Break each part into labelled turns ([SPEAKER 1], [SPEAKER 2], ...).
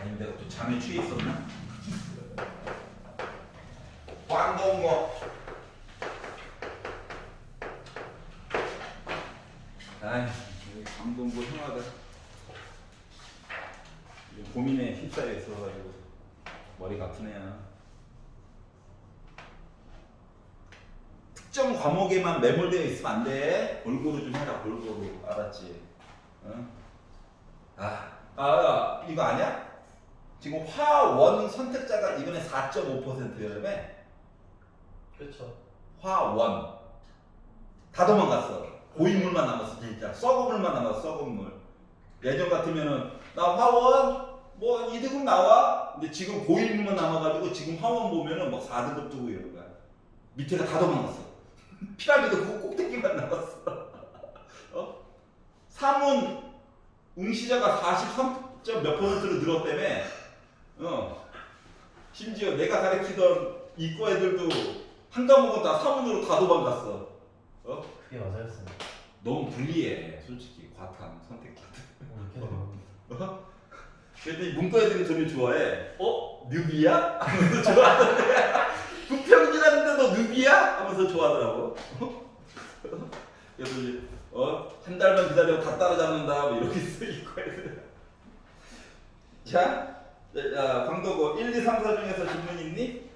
[SPEAKER 1] 아니 내가 또 잠에 취해 있었나? 광동고. 아이 광동고 형아가 고민에 휩싸여 있어가지고 머리가 아프네요. 특정 과목에만 매몰되어 있으면 안 돼. 골고루 좀 해라. 골고루. 알았지? 응? 이거 아니야? 지금 화원 선택자가 이번에 4.5%였다며?
[SPEAKER 2] 그렇죠.
[SPEAKER 1] 화원 다 도망갔어. 고인물만 남았어. 진짜 썩은 물만 남았어. 썩은 물. 예전 같으면은 나 화원 뭐 2등급 나와. 근데 지금 고인물만 남아가지고 지금 화원 보면은 막 4등급 두고 이러는 거야. 밑에가 다 도망갔어. 피라미드 그 꼭대기만 남았어. 사문 응시자가 43. 몇 %로 늘었다며. 심지어 내가 가르치던 이과 애들도 한 과목은 다 사문으로 다 도망갔어.
[SPEAKER 2] 그게 맞아였습니다.
[SPEAKER 1] 너무 불리해, 솔직히 과탐 선택자들.
[SPEAKER 2] 이렇게 되면
[SPEAKER 1] 그랬더니 문과 애들이 저를 좋아해. 뉴비야? 하면서 좋아하던데. 부평지라는데 너 뉴비야? 하면서 좋아하더라고. 그래서 이제 한 달만 기다려 다 따라잡는다 뭐 이렇게 써 이과 애들. 자, 광도고 1, 2, 3, 4 중에서 질문 있니?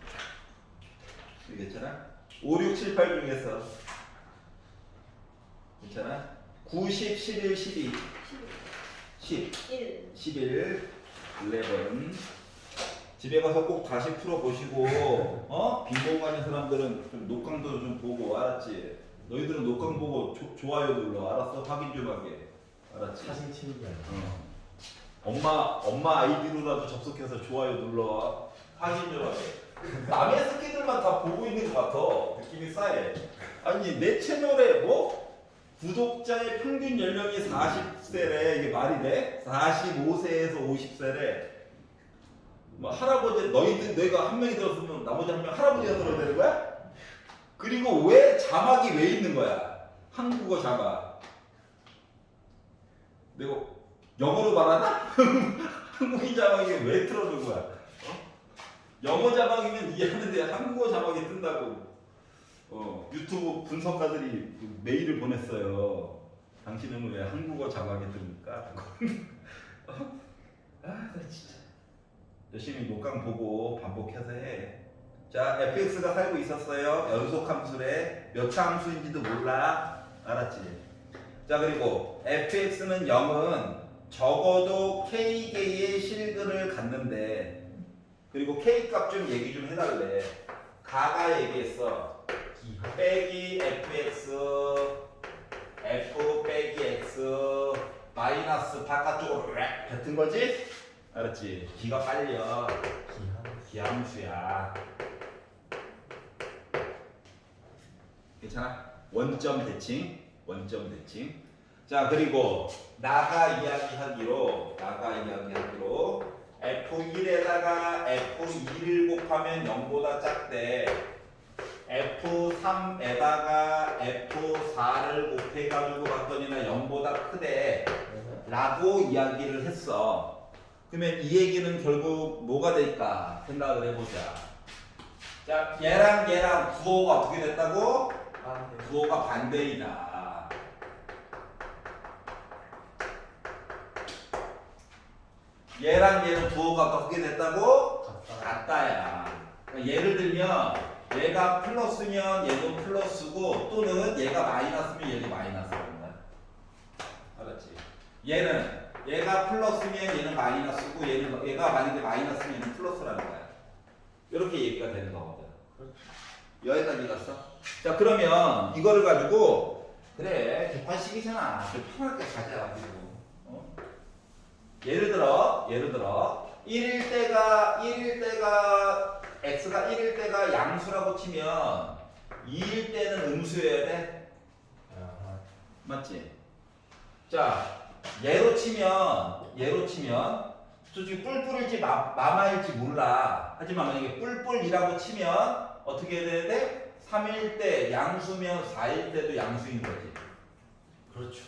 [SPEAKER 1] 여기 있잖아. 5, 6, 7, 8 중에서 괜찮아? 9, 10, 11, 12 10
[SPEAKER 3] 1
[SPEAKER 1] 11 11 집에 가서 꼭 다시 풀어보시고 빈공 가는 사람들은 좀 녹강도 좀 보고 알았지? 너희들은 녹강 보고 좋아요 눌러 알았어? 확인 좀 하게 알았지?
[SPEAKER 2] 사진 치는
[SPEAKER 1] 엄마 아이디로라도 접속해서 좋아요 눌러 확인 좀 하게 남의 새끼들만 다 보고 있는 것 같아 느낌이 싸해 아니 내 채널에 구독자의 평균 연령이 40세래 이게 말이 돼? 45세에서 50세래 뭐 할아버지 너희들 내가 한 명이 들었으면 나머지 한 명 할아버지가 들어야 되는 거야? 그리고 왜 자막이 왜 있는 거야? 한국어 자막 내가 영어로 말하나? 한국인 자막이 왜 틀어준 거야? 영어 자막이면 이해하는데 한국어 자막이 뜬다고 유튜브 분석가들이 메일을 보냈어요. 당신은 왜 한국어 자막에 뜹니까? 나 진짜 열심히 녹강 보고 반복해서 해. 자, fx가 살고 있었어요. 연속 함수래. 몇 차 함수인지도 몰라. 알았지? 자, 그리고 fx는 0은 적어도 k개의 실근을 갖는데 그리고 k 값 좀 얘기 좀 해달래. 가가 얘기했어. 빼기 fx f 빼기 x 마이너스 바깥쪽으로 뱉은 거지? 알았지? 기가 빨려. 기함수야. 괜찮아? 원점 대칭. 원점 대칭. 자, 그리고 나가 이야기하기로 F1에다가 F2를 곱하면 0보다 작대. F3에다가 F4를 곱해가지고 봤더니나 0보다 크대. 라고 이야기를 했어. 그러면 이 얘기는 결국 뭐가 될까 생각을 해보자. 자, 얘랑 부호가 어떻게 됐다고? 부호가 반대이다. 얘랑 얘는 부호가 어떻게 됐다고? 같다야. 그러니까 예를 들면 얘가 플러스면 얘도 플러스고 또는 얘가 마이너스면 얘도 마이너스라는 거야. 알았지? 얘가 플러스면 얘는 마이너스고 얘가 만약에 마이너스면 얘는 플러스라는 거야. 이렇게 얘기가 되는 거거든. 여기까지 갔어? 자, 그러면 이거를 가지고 그래 객관식이잖아. 좀 편하게 가자. 그리고 예를 들어 1일 때가 x가 1일 때가 양수라고 치면 2일 때는 음수여야 돼? 맞지? 자, 얘로 치면 솔직히 뿔뿔일지 마마일지 몰라. 하지만 만약에 뿔뿔이라고 치면 어떻게 해야 되는데? 3일 때 양수면 4일 때도 양수인 거지.
[SPEAKER 2] 그렇죠.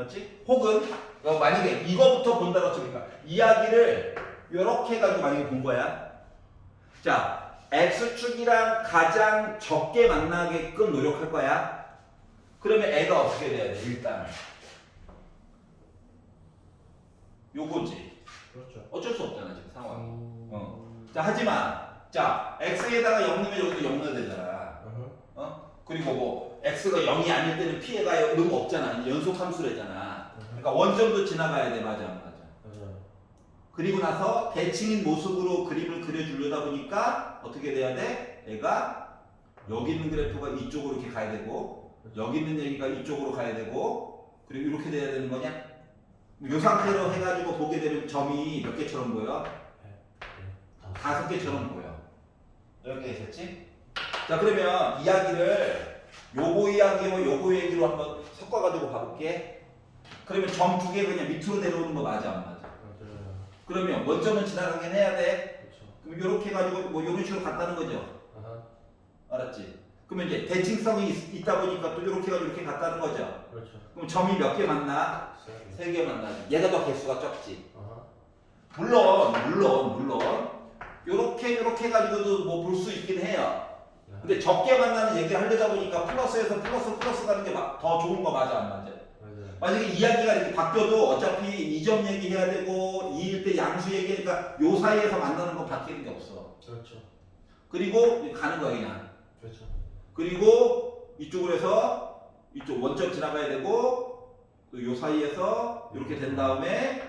[SPEAKER 1] 맞지? 혹은 만약에 이거부터 본다고 치니까 이야기를 이렇게 해가지고 만약에 본 거야. 자, x축이랑 가장 적게 만나게끔 노력할 거야. 그러면 애가 어떻게 돼야 돼? 일단 요거지.
[SPEAKER 2] 그렇죠.
[SPEAKER 1] 어쩔 수 없잖아 지금 상황이. 자, 하지만 자 x에다가 0 넣으면 여기도 0 넣어야 되잖아. 그리고 뭐 x가 0이 아닐 때는 피해가 너무 없잖아. 연속 함수래잖아. 그러니까 원점도 지나가야 돼. 맞아, 맞아.
[SPEAKER 2] 맞아요.
[SPEAKER 1] 그리고 나서 대칭인 모습으로 그림을 그려주려다 보니까 어떻게 돼야 돼? 얘가 여기 있는 그래프가 이쪽으로 이렇게 가야 되고 여기 있는 얘기가 이쪽으로 가야 되고 그리고 이렇게 돼야 되는 거냐? 이 상태로 해가지고 보게 되면 점이 몇 개처럼 보여? 5개처럼 보여. 이렇게 됐지? 자, 그러면 이야기를 요거 이야기와 요거 얘기로 한번 섞어가지고 봐볼게. 그러면 점 두 개 그냥 밑으로 내려오는 거 맞아, 안 맞아?
[SPEAKER 2] 맞아요.
[SPEAKER 1] 그러면 원점은 지나가긴 해야 돼.
[SPEAKER 2] 그렇죠.
[SPEAKER 1] 그럼 이렇게 해가지고 뭐 이런 식으로 갔다는 거죠. 알았지? 그러면 이제 대칭성이 있다 보니까 또 이렇게 해가지고 이렇게 갔다는 거죠.
[SPEAKER 2] 그렇죠.
[SPEAKER 1] 그럼 점이 몇 개 만나?
[SPEAKER 2] 세
[SPEAKER 1] 3개 만나지. 얘가 더 개수가 적지.
[SPEAKER 2] 아하.
[SPEAKER 1] 물론 요렇게 해가지고도 뭐 볼 수 있긴 해요. 근데 적게 만나는 얘기를 하려다 보니까 플러스에서 플러스 가는 게 더 좋은 거 맞아, 안 맞아?
[SPEAKER 2] 맞아요.
[SPEAKER 1] 만약에 이야기가 이렇게 바뀌어도 어차피 이 점 얘기해야 되고 2일 때 양수 얘기니까 요 사이에서 만나는 건 바뀌는 게 없어.
[SPEAKER 2] 그렇죠.
[SPEAKER 1] 그리고 가는 거야 그냥.
[SPEAKER 2] 그렇죠.
[SPEAKER 1] 그리고 이쪽으로 해서 이쪽 원점 지나가야 되고 또 요 사이에서 이렇게 된 다음에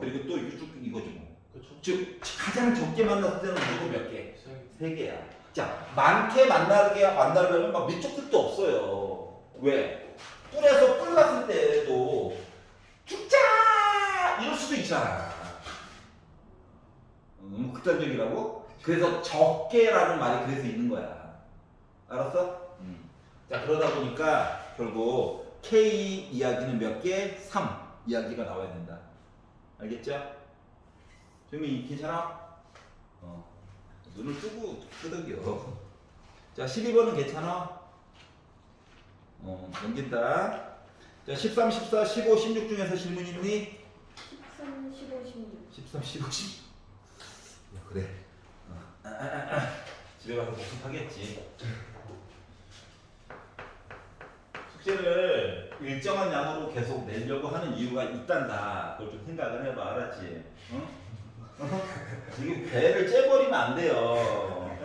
[SPEAKER 1] 그리고 또 이쪽 이거지 뭐.
[SPEAKER 2] 그렇죠.
[SPEAKER 1] 즉 가장 적게 만났을 때는 무조건 몇 개?
[SPEAKER 2] 세
[SPEAKER 1] 3개야. 자, 많게 만나려면 막 밑쪽 끝도 없어요. 왜? 뿔에서 뿔 났을 때도 죽자 이럴 수도 있잖아. 극단적이라고? 그래서 적게라는 말이 그래서 있는 거야. 알았어? 자, 그러다 보니까 결국 K 이야기는 몇 개? 3 이야기가 나와야 된다. 알겠죠? 정민 괜찮아? 눈을 뜨고 끄덕여. 자, 12번은 괜찮아? 넘긴다. 자, 13, 14, 15, 16 중에서 질문 있니?
[SPEAKER 3] 13, 15, 16.
[SPEAKER 1] 13, 15, 16. 그래. 집에 가서 복습하겠지. 숙제를 일정한 양으로 계속 내려고 하는 이유가 있단다. 그걸 좀 생각을 해봐. 알았지? 응? 지금 배를 째버리면 안 돼요.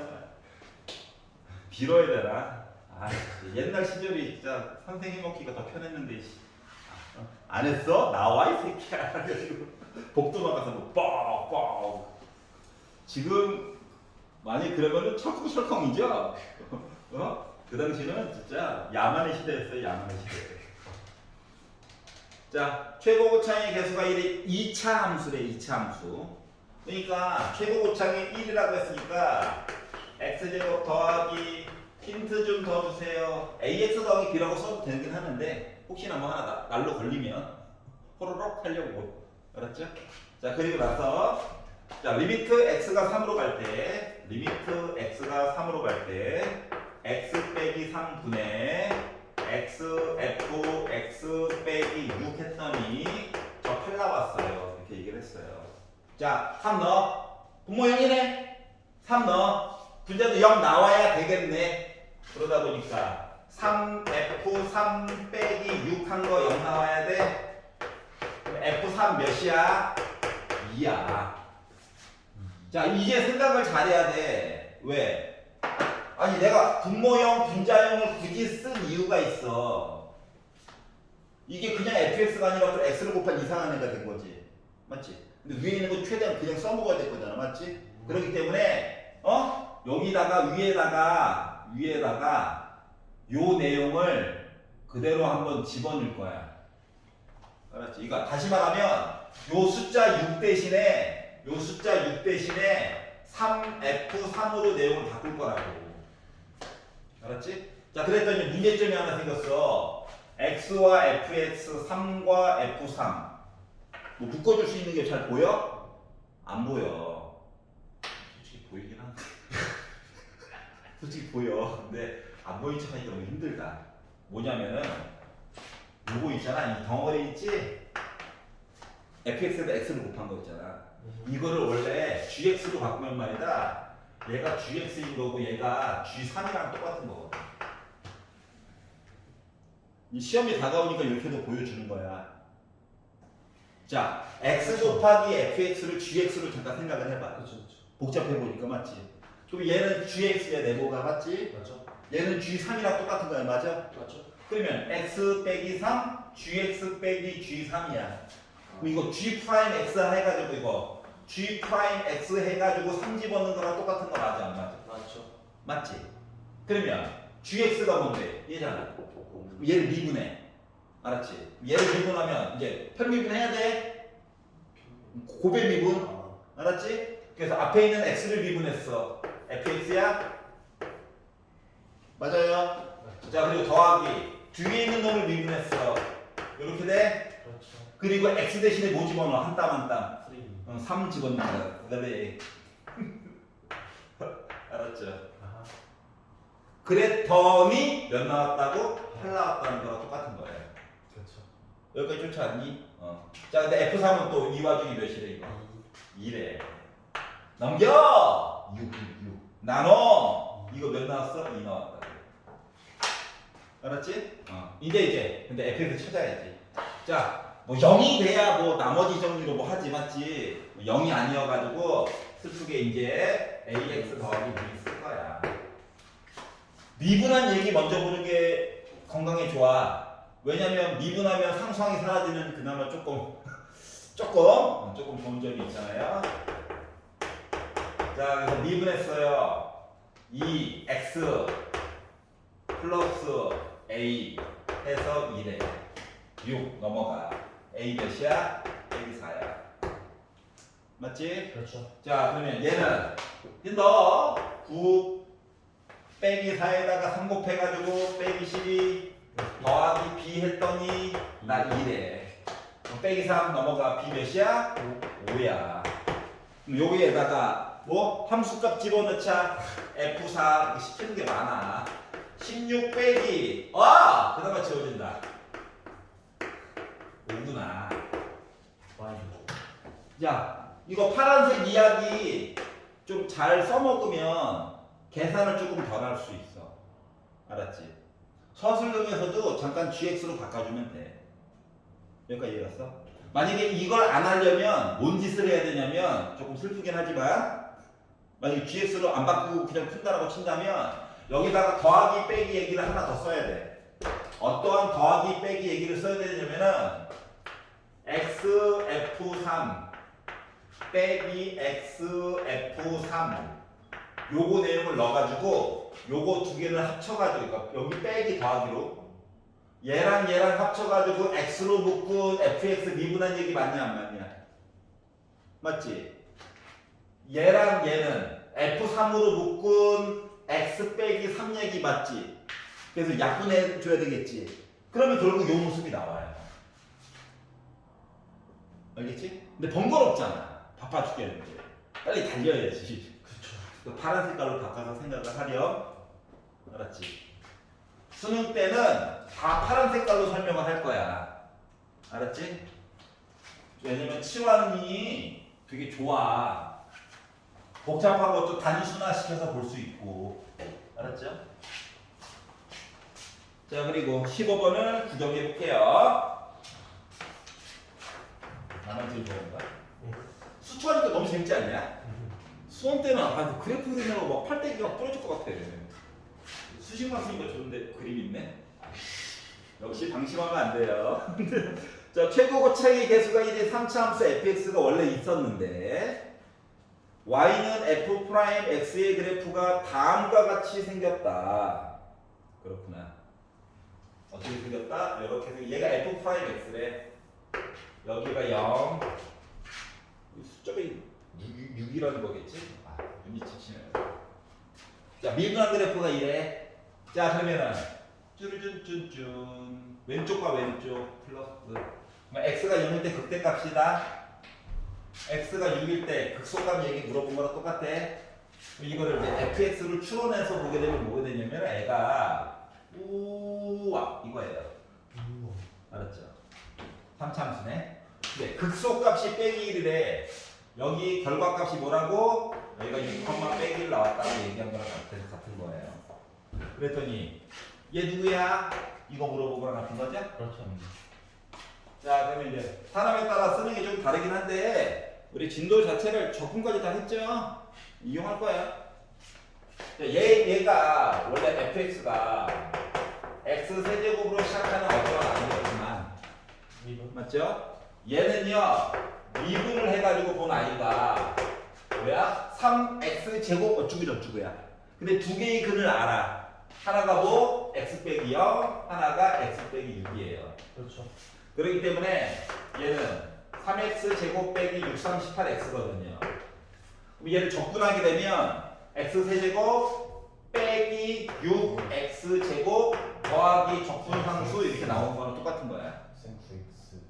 [SPEAKER 1] 빌어야 되나? 아, 옛날 시절이 진짜 선생님 먹기가 더 편했는데 안 했어? 나와 이 새끼야. 그래가지고 복도 막아서 뭐 뻑뻑. 지금 많이 그러면은 철컹철컹이죠. 그 당시는 진짜 야만의 시대였어요. 야만의 시대. 자, 최고 고창의 개수가 1이 2차 함수래. 2차 함수. 그러니까 최고 고창이 1이라고 했으니까 x제곱 더하기 힌트 좀 더 주세요. ax 더하기 b라고 써도 되긴 하는데 혹시나 뭐 하나 날로 걸리면 호로록 하려고. 알았죠? 자, 그리고 나서 자, 리미트 x가 3으로 갈 때 x 빼기 3분의 x f x 빼기 6 했더니 저 8 나왔어요. 이렇게 얘기를 했어요. 자, 3 넣어. 분모 0이네. 3 넣어. 분자도 0 나와야 되겠네. 그러다 보니까 3f3 빼기 6 한 거 0 나와야 돼. 그럼 f3 몇이야? 2야. 자, 이제 생각을 잘해야 돼. 왜? 아니, 내가 분모형, 분자형을 굳이 쓴 이유가 있어. 이게 그냥 fx가 아니라 또 x를 곱한 이상한 애가 된 거지. 맞지? 근데 위에 있는 거 최대한 그냥 써먹어야 될 거잖아. 맞지? 그렇기 때문에 여기다가 위에다가 요 내용을 그대로 한번 집어넣을 거야. 알았지? 이거 다시 말하면 요 숫자 6 대신에 3f3으로 내용을 바꿀 거라고. 알았지? 자, 그랬더니 문제점이 하나 생겼어. x와 fx, 3과 f3 뭐 묶어줄 수 있는 게 잘 보여? 안 보여. 솔직히 보이긴 한데. 솔직히 보여. 근데 안 보인 척 하니까 너무 힘들다. 뭐냐면은 요거 있잖아. 이 덩어리 있지? fx에다 x를 곱한 거 있잖아. 이거를 원래 gx로 바꾸면 말이다. 얘가 gx인 거고 얘가 g3이랑 똑같은 거거든. 이 시험이 다가오니까 이렇게도 보여주는 거야. 자, x 곱하기 fx를 gx로 잠깐 생각을 해봐.
[SPEAKER 2] 그렇죠.
[SPEAKER 1] 복잡해 보니까 맞지? 그럼 얘는 gx야 네모가 맞지?
[SPEAKER 2] 맞죠?
[SPEAKER 1] 얘는 g3이랑 똑같은 거야 맞아?
[SPEAKER 2] 맞죠?
[SPEAKER 1] 그러면 x 빼기 3, gx 빼기 g3이야. 그럼 이거 g 프라임 x 해가지고 이거 g 프라임 x 해가지고 3 집어넣는 거랑 똑같은 거 맞아 안 맞아?
[SPEAKER 2] 맞죠?
[SPEAKER 1] 맞지? 그러면 gx가 뭔데? 얘잖아. 얘를 미분해. 알았지? 얘를 미분하면 이제 편미분 해야 돼. 고배 미분. 알았지? 그래서 앞에 있는 x를 미분했어. fx야? 맞아요. 자 그리고 더하기 뒤에 있는 놈을 미분했어. 이렇게 돼.
[SPEAKER 2] 그렇죠.
[SPEAKER 1] 그리고 x 대신에 뭐 집어넣어? 한 땀 한 땀.
[SPEAKER 2] 3.
[SPEAKER 1] 3 집어넣는 거야. 그다음에 알았죠?
[SPEAKER 2] 아하.
[SPEAKER 1] 그랬더니 몇 나왔다고? 8 나왔다는 거랑 똑같은 거예요.
[SPEAKER 2] 그렇죠.
[SPEAKER 1] 여기까지 쫓아왔니? 자 근데 F3은 또 이 와중에 몇이래 이거? 2래. 넘겨! 6 나눠! 이거 몇 나왔어? 2 나왔다. 알았지? 이제 근데 fx 찾아야지. 자, 뭐 0이 돼야 뭐 나머지 정리로 뭐 하지 맞지? 0이 아니어가지고 슬프게 이제 ax 더하기 b 쓸 거야. 미분한 얘기 먼저 보는 게 건강에 좋아. 왜냐면 미분하면 상수항이 사라지는 그나마 조금 좋은 점이 있잖아요. 자, 그래서 미분했어요. 2x 플러스 a 해서 2래. 6 넘어가. a 몇이야? a 4야. 맞지?
[SPEAKER 2] 그렇죠.
[SPEAKER 1] 자, 그러면 얘는 너 9 빼기 4에다가 3 곱해가지고 빼기 12 더하기 b 했더니 나 2래. 빼기 3 넘어가. b 몇이야? 5야. 그럼 여기에다가 뭐 함수값 집어넣자. F4 시키는 게 많아. 16 빼기 그다음에 지워진다. 5구나.
[SPEAKER 2] Y.
[SPEAKER 1] 야 이거 파란색 이야기 좀 잘 써먹으면 계산을 조금 덜 할 수 있어. 알았지? 서술형에서도 잠깐 gx로 바꿔주면 돼. 여기까지 이해갔어? 만약에 이걸 안 하려면 뭔 짓을 해야 되냐면 조금 슬프긴 하지만 만약에 gx로 안 바꾸고 그냥 푼다라고 친다면 여기다가 더하기 빼기 얘기를 하나 더 써야 돼. 어떠한 더하기 빼기 얘기를 써야 되냐면은 xf3 빼기 xf3 요거 내용을 넣어가지고 요거 두 개를 합쳐가지고 그러니까 여기 빼기 더하기로 얘랑 얘랑 합쳐가지고 x로 묶은 fx 미분한 얘기 맞냐 안 맞냐? 맞지? 얘랑 얘는 f3으로 묶은 x 빼기 3 얘기 맞지? 그래서 약분해 줘야 되겠지? 그러면 결국 요 모습이 나와요. 알겠지? 근데 번거롭잖아. 바빠 죽겠는데 빨리 달려야지.
[SPEAKER 2] 그렇죠.
[SPEAKER 1] 파란 색깔로 바꿔서 생각을 하렴. 알았지? 수능 때는 다 파란 색깔로 설명을 할 거야. 알았지? 왜냐면 치환이 되게 좋아. 복잡한 것도 단순화시켜서 볼 수 있고. 알았죠? 자 그리고 15번을 구경해 볼게요. 나만 제일 좋아한다. 수초하니까 너무 재밌지 않냐? 수험 때는 그래프 그리느라고 막 팔대기가 부러질 것 같아. 수식만 쓰니까 좋은데 그림 있네. 역시 방심하면 안 돼요. 자 최고 고차의 개수가 1인 3차 함수 fx가 원래 있었는데 y는 f 프라임 x의 그래프가 다음과 같이 생겼다. 그렇구나. 어떻게 생겼다? 이렇게 해서 얘가 f 프라임 x래. 여기가 0. 숫자가 6이라는 거겠지? 눈이 치시네요. 자 미분한 그래프가 이래. 자 그러면은 쭈르준쭈쭈 왼쪽과 왼쪽 플러스 x가 0일 때 극대값이다. x가 6일 때 극소값 얘기 물어본 거랑 똑같아. 이거를 이제 fx를 추론해서 보게 되면 뭐가 되냐면 애가 우와 이거예요. 알았죠? 3참수네. 네, 극소값이 빼기 1이래. 여기 결과값이 뭐라고? 여기가 6컴마 빼기 1 나왔다고 얘기한 거랑 같은 거예요. 그랬더니 얘 누구야? 이거 물어본 거랑 같은 거죠?
[SPEAKER 2] 그렇죠.
[SPEAKER 1] 자, 그러면 이제 사람에 따라 쓰는 게 좀 다르긴 한데 우리 진도 자체를 적분까지 다 했죠? 이용할 거야. 얘가 원래 fx가 x 세제곱으로 시작하는 어쩌가 아니었지만
[SPEAKER 2] 미분.
[SPEAKER 1] 맞죠? 얘는요 미분을 해가지고 본 아이가 뭐야? 3x 제곱 어쩌고 저쩌고야. 근데 두 개의 근을 알아. 하나가 뭐? x 빼기 0, 하나가 x 빼기 6이에요.
[SPEAKER 2] 그렇죠.
[SPEAKER 1] 그렇기 때문에 얘는 3x 제곱 빼기 6, 3, 18x거든요. 그럼 얘를 적분하게 되면 x 세제곱 빼기 6x 제곱 더하기 적분상수 이렇게 나오는 거랑 똑같은 거야.
[SPEAKER 2] 생프 x.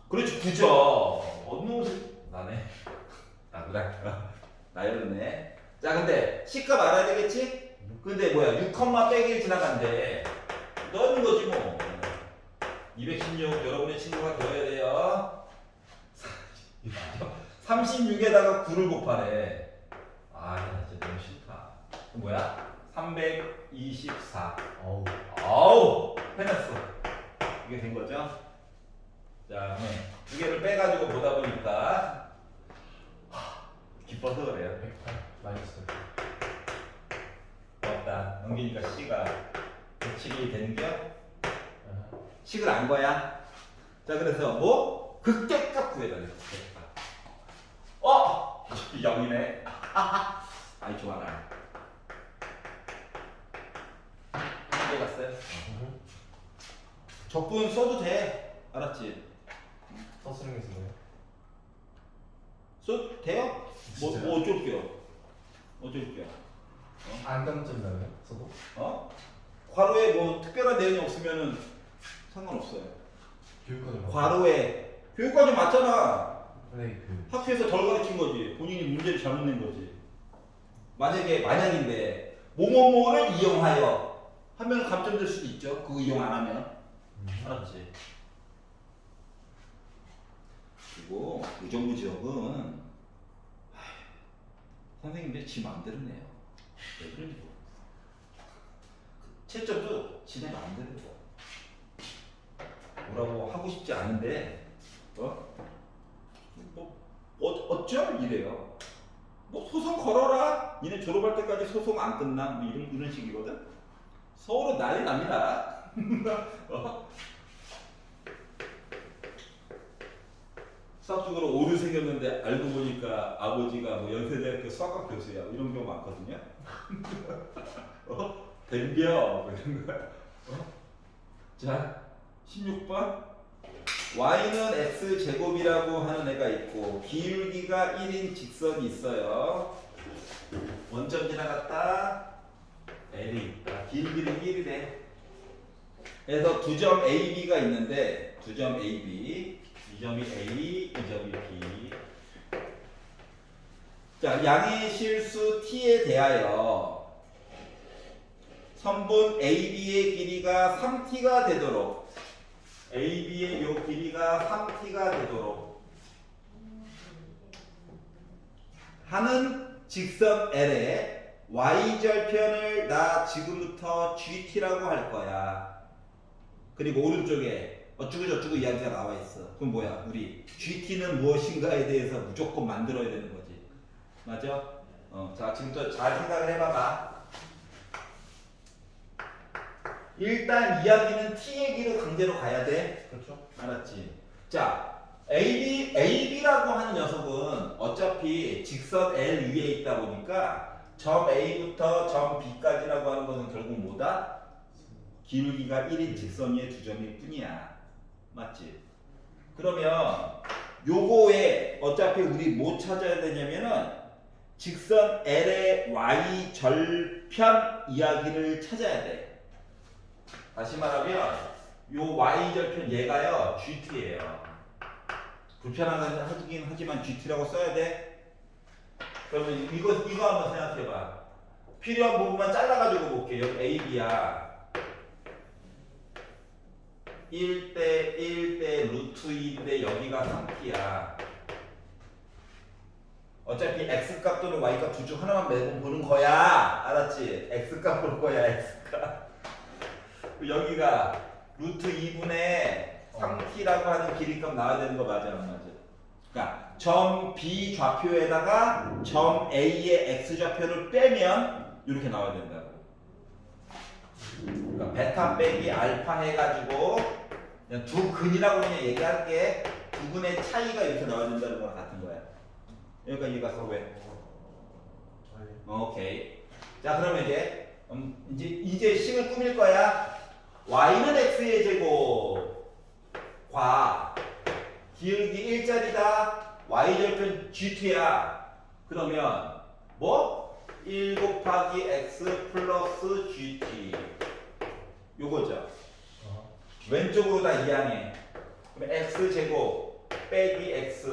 [SPEAKER 1] 그렇지, 그죠? 어느 옷을 나네. 나였네. 자, 근데 C값 알아야 되겠지? 근데 뭐야? 6, 빼기 1 지나간대. 넣는 거지 뭐. 216 여러분의 친구가 되어야 돼요. 36에다가 9를 곱하래. 아, 진짜 너무 싫다. 그럼 뭐야? 324.
[SPEAKER 2] 어우.
[SPEAKER 1] 아우, 해냈어. 이게 된 거죠? 자, 두 개를 빼가지고 보다 보니까 기뻐서 그래요.
[SPEAKER 2] 108 마이너스.
[SPEAKER 1] 고맙다. 넘기니까 C가 대칭이 되는겨?
[SPEAKER 2] 아하.
[SPEAKER 1] 식을 안 거야. 자, 그래서 뭐? 극대값 구해달래. 극대값. 0이네. 아이, 좋아라. 이해 갔어요? 적분 써도 돼. 알았지?
[SPEAKER 2] 서술형이 있어요.
[SPEAKER 1] 써도 돼요?
[SPEAKER 2] 진짜요?
[SPEAKER 1] 뭐 어쩔게요? 어쩔게요?
[SPEAKER 2] 안감점 나와요? 저도?
[SPEAKER 1] 괄호에 뭐 특별한 내용이 없으면은 상관없어요.
[SPEAKER 2] 교육과정.
[SPEAKER 1] 괄호에 교육과정 맞잖아.
[SPEAKER 2] 네, 그
[SPEAKER 1] 학교에서 덜 가르친 거지. 본인이 문제를 잘못 낸 거지. 만약인데 뭐뭐뭐를 이용하여 하면 감점될 수도 있죠. 그거 이용 안 하면. 알았지? 그리고 의정부 지역은 선생님들이 지 마음대로 내요. 왜 그런지 모르겠어. 채점도 지네 마음대로 줘. 뭐라고 하고 싶지 않은데 어쩜 이래요. 뭐 소송 걸어라. 니네 졸업할 때까지 소송 안 끝나. 뭐 이런 식이거든. 서울은 난리 납니다. 수학적으로 오류 생겼는데 알고 보니까 아버지가 뭐 연세대학교 수학과 교수야. 이런 경우 많거든요. 덤벼 뭐 이런 거야. 자, 16번. y는 x 제곱이라고 하는 애가 있고 기울기가 1인 직선이 있어요. 원점 지나갔다. L이 있다. 기울기는 1이래. 그래서 두 점 AB가 있는데 두 점 AB, 이 점이 A, 이 점이 B. 자, 양의 실수 T에 대하여 선분 AB의 길이가 3T가 되도록 AB의 요 길이가 3T가 되도록 하는 직선 L의 Y절편을 나 지금부터 GT라고 할 거야. 그리고 오른쪽에 어쩌고저쩌고 이야기가 나와 있어. 그럼 뭐야? 우리 GT는 무엇인가에 대해서 무조건 만들어야 되는 거지. 맞아? 자, 지금부터 잘 생각을 해봐봐. 일단 이야기는 T 얘기로 강제로 가야 돼.
[SPEAKER 2] 그렇죠.
[SPEAKER 1] 알았지? 자, AB라고 하는 녀석은 어차피 직선 L 위에 있다 보니까 점 A부터 점 B까지라고 하는 것은 결국 뭐다? 기울기가 1인 직선 위에 두 점일 뿐이야. 맞지? 그러면 요거에 어차피 우리 뭐 찾아야 되냐면은 직선 L의 Y 절편 이야기를 찾아야 돼. 다시 말하면 요 Y절편 얘가요 GT예요. 불편하긴 하지만 GT라고 써야 돼. 그러면 이거 한번 생각해봐. 필요한 부분만 잘라가지고 볼게요. A, B야. 1대 1대 루트 2인데 여기가 3t야. 어차피 x값 또는 y값 둘 중 하나만 매번 보는 거야. 알았지? x값 볼 거야, x값. 여기가 루트 2분의 3t라고 하는 길이값 나와야 되는 거 맞아, 안 맞아? 그러니까 점 B 좌표에다가 점 A의 x 좌표를 빼면 이렇게 나와야 된다고. 그러니까 베타 빼기 알파 해가지고 그냥 두 근이라고 그냥 얘기할게. 두 근의 차이가 이렇게 나와야 된다는 거랑 같은 거야. 여기가 이해가 써 왜? 오케이. 자 그러면 이제 식을 꾸밀 거야. y는 x의 제곱과 기울기 1짜리다. y절편 gt야. 그러면 뭐? 1 곱하기 x 플러스 gt 요거죠. 왼쪽으로 다 이항해. 그럼 x 제곱 빼기 x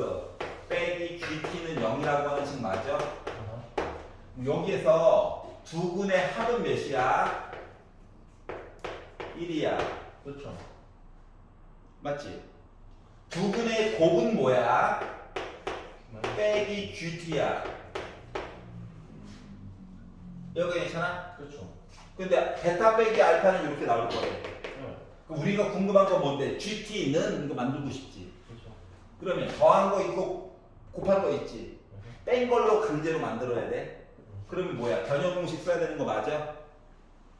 [SPEAKER 1] 빼기 gt는 0이라고 하는 식 맞죠? 여기에서 두 근의 합은 몇이야? 1이야.
[SPEAKER 2] 그렇죠.
[SPEAKER 1] 맞지? 두 근의 곱은 뭐야? 빼기 gt야. 여기가 괜찮아?
[SPEAKER 2] 그렇죠.
[SPEAKER 1] 근데 베타 빼기 알파는 이렇게 나올 거래.
[SPEAKER 2] 네.
[SPEAKER 1] 그럼 우리가 궁금한 건 뭔데? gt는 이거 만들고 싶지.
[SPEAKER 2] 그렇죠.
[SPEAKER 1] 그러면 더한 거 있고 곱한 거 있지. 뺀 걸로 강제로 만들어야 돼. 그러면 뭐야? 변형 공식 써야 되는 거 맞아?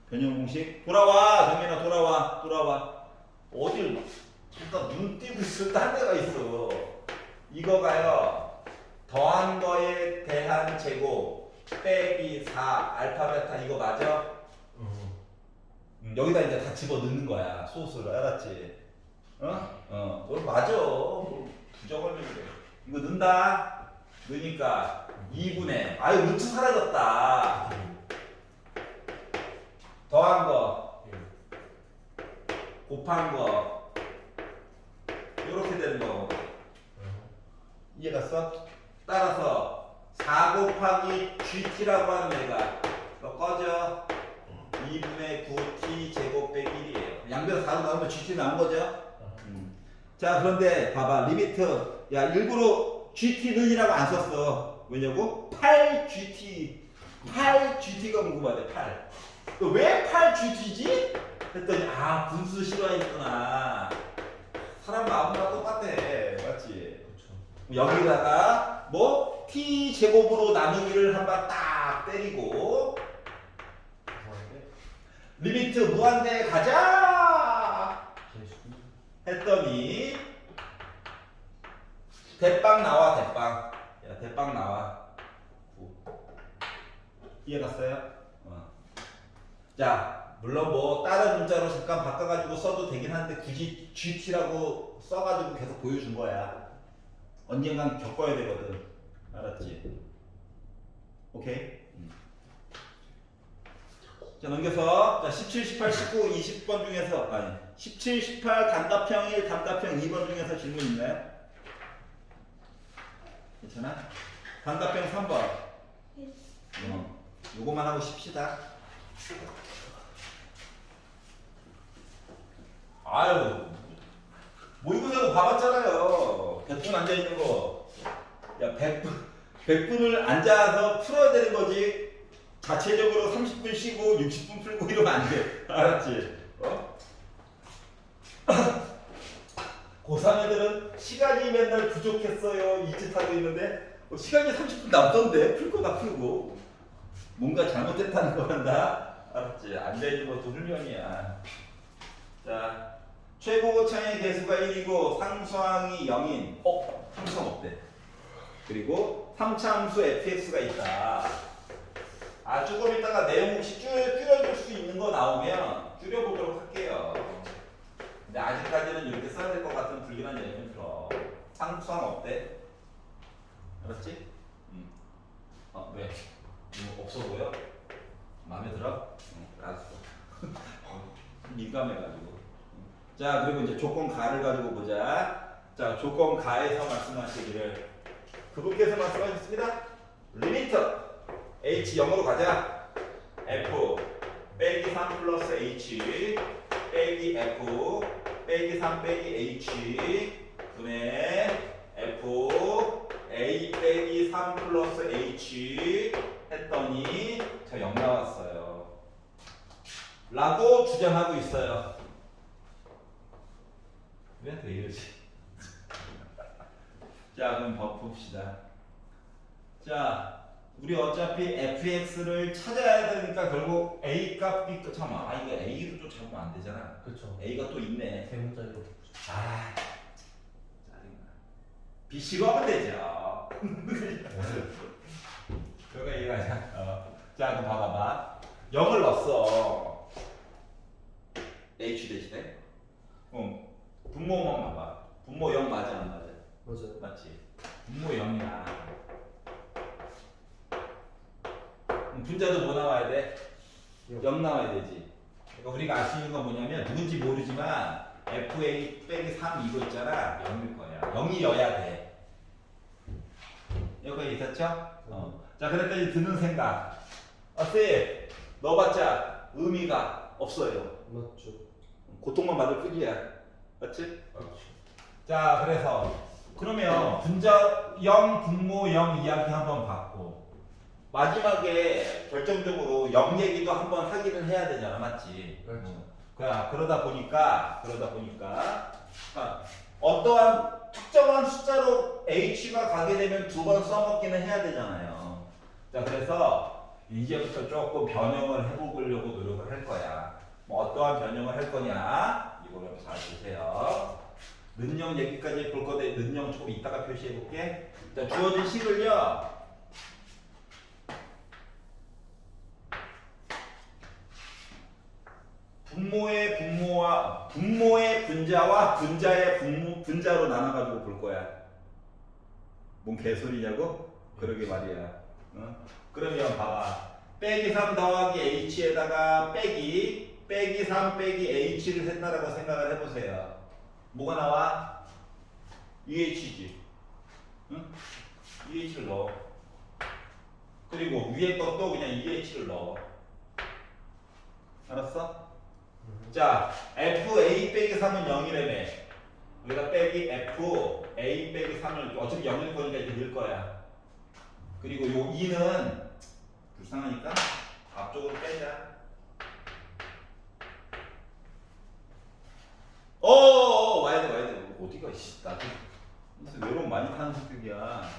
[SPEAKER 1] 변형 공식? 돌아와, 정민아 돌아와. 어딜 잠깐 눈 띄고 있어? 딴 데가 있어. 이거가요. 더한 거에 대한 제곱 빼기 4 알파 베타 이거 맞아? 여기다 이제 다 집어 넣는 거야. 소스를 알았지? 너 맞아. 부정을 내게. 이거 넣는다. 넣으니까 2분의 아유 루트 사라졌다. 더한 거 곱한 거 이렇게 되는 거 이해가 써? 따라서 4 곱하기 gt라고 하는 애가 너 꺼져. 2분의 9t 제곱 빼기 1이에요. 양변 4로 나오면 gt 나온 거죠? 자 그런데 봐봐 리미트 야 일부러 gt는이라고 안 썼어. 왜냐고? 8gt가 궁금하대. 8 왜 8gt지? 했더니 아 분수 싫어했구나. 사람 마음과 똑같아. 맞지?
[SPEAKER 2] 그렇죠.
[SPEAKER 1] 여기다가 뭐 t 제곱으로 나누기를 한번 딱 때리고 리미트 무한대 가자 했더니 대빵 나와. 대빵. 야 대빵 나와. 이해갔어요? 자 물론 뭐 다른 문자로 잠깐 바꿔가지고 써도 되긴 한데 굳이 GT라고 써가지고 계속 보여준 거야. 언젠간 겪어야 되거든. 알았지? 오케이? 자 넘겨서 자 17, 18, 19, 20번 중에서 아니 17, 18 단답형 1, 단답형 2번 중에서 질문 있나요? 괜찮아? 단답형 3번 요거만 하고 쉽시다. 아유 모의고사도 봐봤잖아요. 100분 앉아있는 거. 야 100분을 앉아서 풀어야 되는 거지. 자체적으로 30분 쉬고 60분 풀고 이러면 안 돼. 알았지? 고3 애들은 시간이 맨날 부족했어요. 이 짓 하고 있는데 시간이 30분 남던데 풀고 다 풀고 뭔가 잘못됐다는 거란다. 알았지? 앉아있는 것도 훈련이야. 자 최고차의 개수가 1이고 상수항이 0인 상수항 없대. 그리고 3차함수 fx가 있다. 조금 있다가 내용 혹시 줄여줄 수 있는 거 나오면 줄여보도록 할게요. 근데 아직까지는 이렇게 써야 될 것 같은 불길한 얘기는 들어. 상수항 없대. 알았지? 왜? 없어 보여? 마음에 들어? 알았어. 민감해가지고. 자 그리고 이제 조건 가를 가지고 보자. 자 조건 가에서 말씀하시기를 그분께서 말씀하셨습니다. 리미트 h 0으로 가자. f 빼기 3 플러스 h 빼기 f 빼기 3 빼기 h 분의 f a 빼기 3 플러스 h 했더니 저 0 나왔어요. 라고 주장하고 있어요. 왜 이러지? 자, 그럼 봅시다. 자, 우리 어차피 fx를 찾아야 되니까 결국 a 값, b 값, 잠깐만, 이거 a도 또 잡으면 안 되잖아.
[SPEAKER 2] 그렇죠.
[SPEAKER 1] a가 또 있네.
[SPEAKER 2] 대문자리로.
[SPEAKER 1] 아, 짜증나. bc로 하면 되죠. 그거 이해가냐? 자, 그럼 봐봐봐. 0을 넣었어. h 대신에. 분모만 봐봐. 분모 0 맞아, 안 맞아?
[SPEAKER 2] 맞아요.
[SPEAKER 1] 맞지? 분모 0이야. 분자도 뭐 나와야 돼? 0 나와야 되지. 그러니까 우리가 알 수 있는 건 뭐냐면 누군지 모르지만 fa 빼기 3 이거 있잖아. 0일 거야. 0이어야 돼. 여기 있었죠? 자, 그랬더니 드는 생각. 쌤, 넣어봤자 의미가 없어요.
[SPEAKER 2] 맞죠.
[SPEAKER 1] 고통만 받을 뿐이야. 맞지? 자, 그래서 그러면 분자 0, 분모 0 이야기 한번 봤고 마지막에 결정적으로 0 얘기도 한번 하기는 해야 되잖아, 맞지?
[SPEAKER 2] 그렇죠.
[SPEAKER 1] 그러다 보니까 어떠한 특정한 숫자로 h가 가게 되면 두 번 써먹기는 해야 되잖아요. 자, 그래서 이제부터 조금 변형을 해보려고 노력을 할 거야. 뭐 어떠한 변형을 할 거냐? 이거를 잘 보세요. 는영 얘기까지 볼 건데 는영 조금 이따가 표시해 볼게. 자, 주어진 식을요. 분모의 분자와 분자의 분자로 나눠가지고 볼 거야. 뭔 개소리냐고? 그러게 말이야. 그러면 봐봐. 빼기 3 더하기 h에다가 빼기 3 빼기 h를 했다라고 생각을 해보세요. 뭐가 나와? UH지. 응? UH를 넣어. 그리고 위에 것도 그냥 UH를 넣어. 알았어? 자, FA 빼기 3은 0이라며. 여기다 빼기 FA 빼기 3을 어차피 0일 거니까 이렇게 넣을 거야. 그리고 요 2는 불쌍하니까 앞쪽으로 빼자. 와야 돼. 어디가, 나도 외로움 많이 타는 성격이야.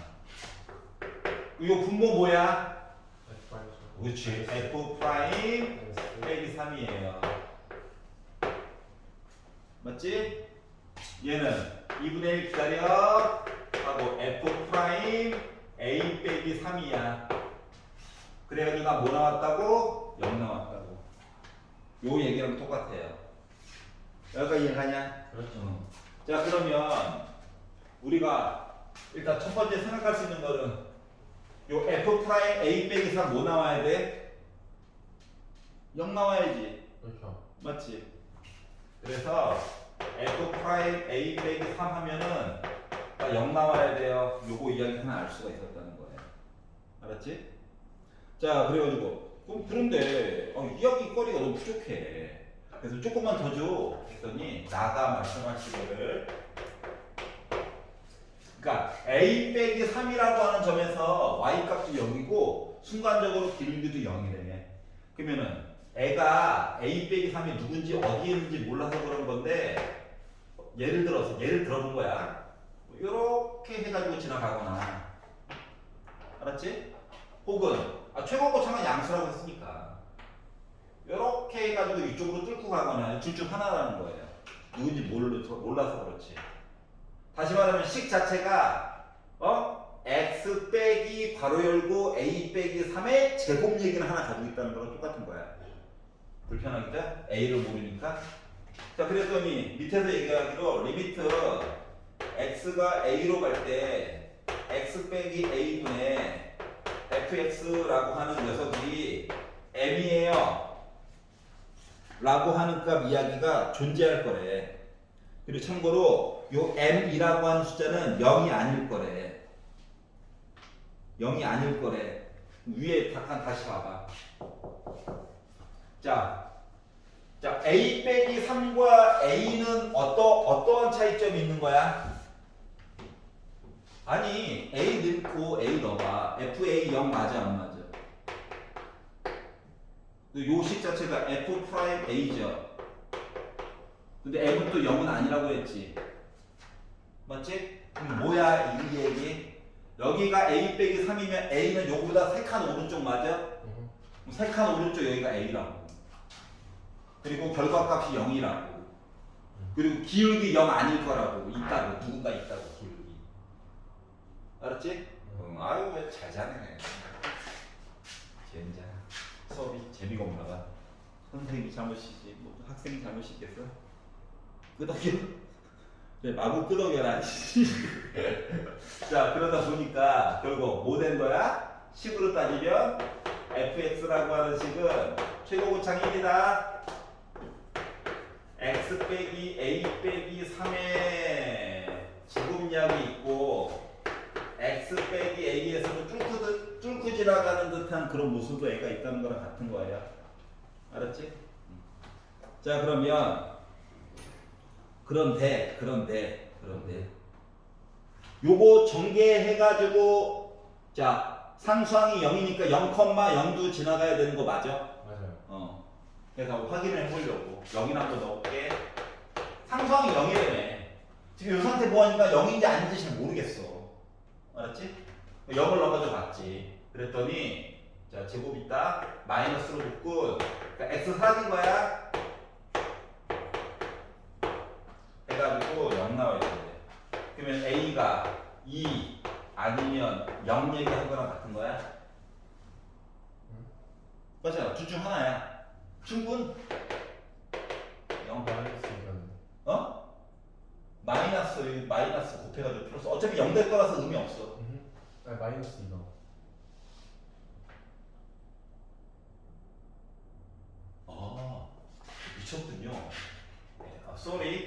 [SPEAKER 1] 요 분모 뭐야? 그렇지. F 프라임 빼기 3이에요. 맞지? 얘는 2분의 1 기다려 하고 F 프라임 A 빼기 3이야. 그래가지고 나 뭐 나왔다고? 0 나왔다고. 요 얘기랑 똑같아요. 여기까지 이해가냐?
[SPEAKER 2] 그렇죠.
[SPEAKER 1] 자, 그러면 우리가 일단 첫 번째 생각할 수 있는 거는 요 F 프라임 A 빼기 3 뭐 나와야 돼? 0 나와야지.
[SPEAKER 2] 그렇죠.
[SPEAKER 1] 맞지? 그래서 F 프라임 A 빼기 3 하면은 0 나와야 돼요. 요거 이야기 하나 알 수가 있었다는 거예요. 알았지? 자, 그래가지고 그런데 이야기 거리가 너무 부족해. 그래서 조금만 더 줘. 했더니 나가 말씀하시기를, 그러니까 A 빼기 3이라고 하는 점에서 Y 값도 0이고 순간적으로 길이도 0이래. 그러면은 애가 A 빼기 3이 누군지 어디에 있는지 몰라서 그런 건데 예를 들어본 거야. 이렇게 해가지고 지나가거나, 알았지? 혹은 최고고창은 양수라고 했으니까 이렇게 해가지고 이쪽으로 뚫고 가거나 둘 중 하나라는 거예요. 누군지 몰라서 그렇지. 다시 말하면 식 자체가 x 빼기 괄호 열고 a 빼기 3의 제곱 얘기는 하나 가지고 있다는 거랑 똑같은 거야. 불편하겠죠? a를 모르니까. 자, 그랬더니 밑에서 얘기하기로 리미트 x가 a로 갈 때 x 빼기 a분의 fx라고 하는 녀석이 m이에요 라고 하는 값 이야기가 존재할 거래. 그리고 참고로 요 m이라고 하는 숫자는 0이 아닐 거래. 0이 아닐 거래. 위에 잠깐 다시 봐봐. 자, A 빼기 3과 A는 어떠한 차이점이 있는 거야? 아니 A 넣고 A 넣어봐. FA 0 맞아 안 맞아? 요식 자체가 F 프라임 A죠. 근데 M은 또 0은 아니라고 했지. 맞지? 그럼 뭐야 이 얘기? 여기가 A 빼기 3이면 A는 요거보다 3칸 오른쪽 맞아? 그럼 3칸 오른쪽 여기가 A라고. 그리고 결과값이 0이라고. 그리고 기울기 0 아닐 거라고. 있다고. 누군가 있다고 기울기. 알았지? 아유 왜 잘 자네. 젠장. 수업이 재미가 없나 봐. 선생님이 잘못이지 뭐 학생이 잘못이겠어? 끄덕여. 그래 마구 끄덕여라. 자 그러다 보니까 결국 뭐 된 거야? 식으로 따지면 fx라고 하는 식은 최고고창 1이다. x 빼기 a 빼기 3의 제곱량이 있고 x 빼기 a에서는 뚫고 지나가는 듯한 그런 모습도 애가 있다는 거랑 같은 거예요. 알았지? 자 그러면 그런데 요거 전개해가지고 자 상수항이 0이니까 0,0도 지나가야 되는 거 맞아?
[SPEAKER 2] 맞아요.
[SPEAKER 1] 그래서 확인을 해보려고 여기나 한번 넣을게. 상수항이 0이라며. 지금 이 상태 보아니까 0인지 아닌지 잘 모르겠어. 알았지? 0을 넣어가지고 봤지. 그랬더니 자 제곱 있다. 마이너스로 묶고 그러니까 x 사라진 거야. 해가지고 0 나와야 돼. 그러면 a가 2 아니면 0 얘기한 거랑 같은 거야? 맞아. 둘 중 하나야. 충분? 0
[SPEAKER 2] 마이너스
[SPEAKER 1] 마이너스 곱해가지고 플러스 어차피 0 될 거라서 의미 없어.
[SPEAKER 2] 아니 마이너스 2가.
[SPEAKER 1] 미쳤군요. 쏘리.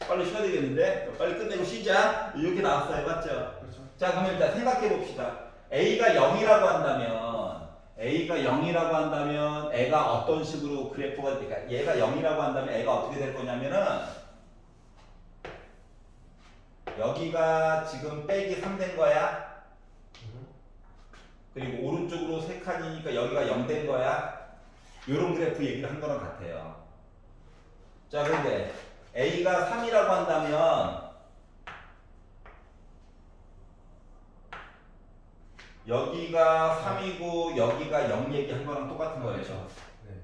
[SPEAKER 1] 빨리 쉬어야 되겠는데? 빨리 끝내고 쉬자. 이렇게 나왔어요. 맞죠?
[SPEAKER 2] 그렇죠.
[SPEAKER 1] 자, 그러면 일단 생각해 봅시다. A가 0이라고 한다면 애가 어떤 식으로 그래프가 될까? 얘가 0이라고 한다면 애가 어떻게 될 거냐면은 여기가 지금 빼기 3 된 거야. 그리고 오른쪽으로 3칸이니까 여기가 0 된 거야. 요런 그래프 얘기를 한 거랑 같아요. 자, 그런데 A가 3이라고 한다면 여기가 3이고 여기가 0 얘기한 거랑 똑같은 거예요.
[SPEAKER 2] 네.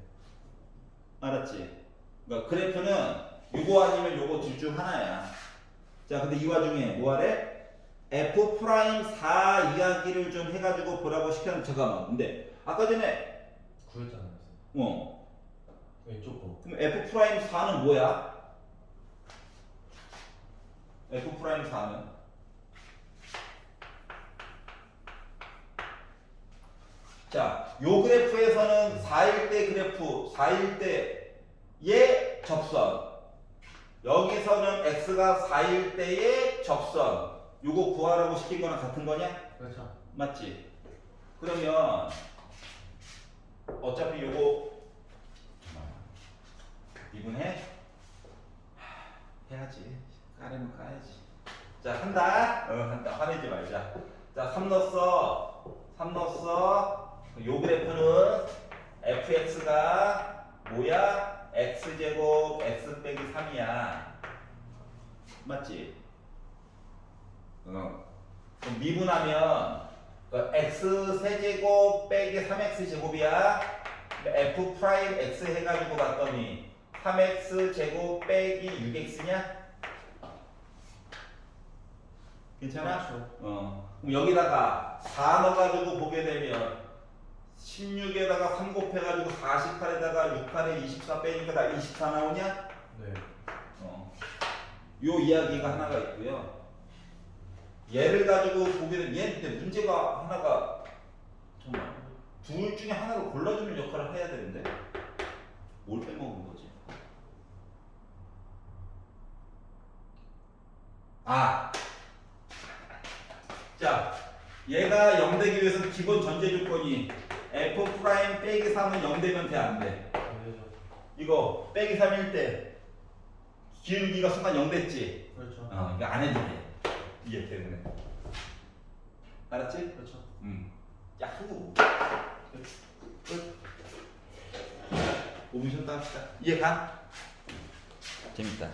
[SPEAKER 1] 알았지? 그러니까 그래프는 요거 아니면 요거 둘 중 하나야. 자, 근데 이 와중에 뭐하래? F 프라임 4 이야기를 좀 해가지고 보라고 시켰는데 잠깐만. 근데 아까 전에
[SPEAKER 2] 구했잖아요. 왼쪽 거.
[SPEAKER 1] 그럼 F 프라임 4는 뭐야? F 프라임 4는 자, 요 그래프에서는 4일 때 그래프, 4일 때의 접선. 여기서는 x가 4일 때의 접선. 요거 구하라고 시킨 거랑 같은 거냐?
[SPEAKER 2] 그렇죠.
[SPEAKER 1] 맞지? 그러면 어차피 요거 미분해? 해야지. 까려면 까야지. 자, 한다. 한다. 화내지 말자. 자, 3 넣었어. 요 그래프는 fx가 뭐야? x제곱 x 빼기 3이야. 맞지? 그럼 미분하면 x 세제곱 빼기 3x 제곱이야. f 프라임 x 해가지고 봤더니 3x 제곱 빼기 6x냐? 괜찮아?
[SPEAKER 2] 그렇죠.
[SPEAKER 1] 그럼 여기다가 4 넣어가지고 보게 되면 16에다가 3 곱해가지고 48에다가 6칸에 24 빼니까 다 24 나오냐?
[SPEAKER 2] 네.
[SPEAKER 1] 요 이야기가 하나가 있고요. 얘를 가지고 보게 되면 얘 근데 문제가 하나가 정말 둘 중에 하나를 골라주는 역할을 해야 되는데 뭘 빼먹은 거지? 자, 얘가 0 되기 위해서는 기본 전제 조건이 f 프라임 빼기 3은 0 되면 돼, 안 돼?
[SPEAKER 2] 안 되죠.
[SPEAKER 1] 이거 빼기 3일 때 기울기가 순간 0 됐지?
[SPEAKER 2] 그렇죠.
[SPEAKER 1] 이거 안 해도 돼. 이해 때문에. 알았지?
[SPEAKER 2] 그렇죠.
[SPEAKER 1] 야후. 끝. 5분 쉬었다 합시다. 이해 가? 재밌다.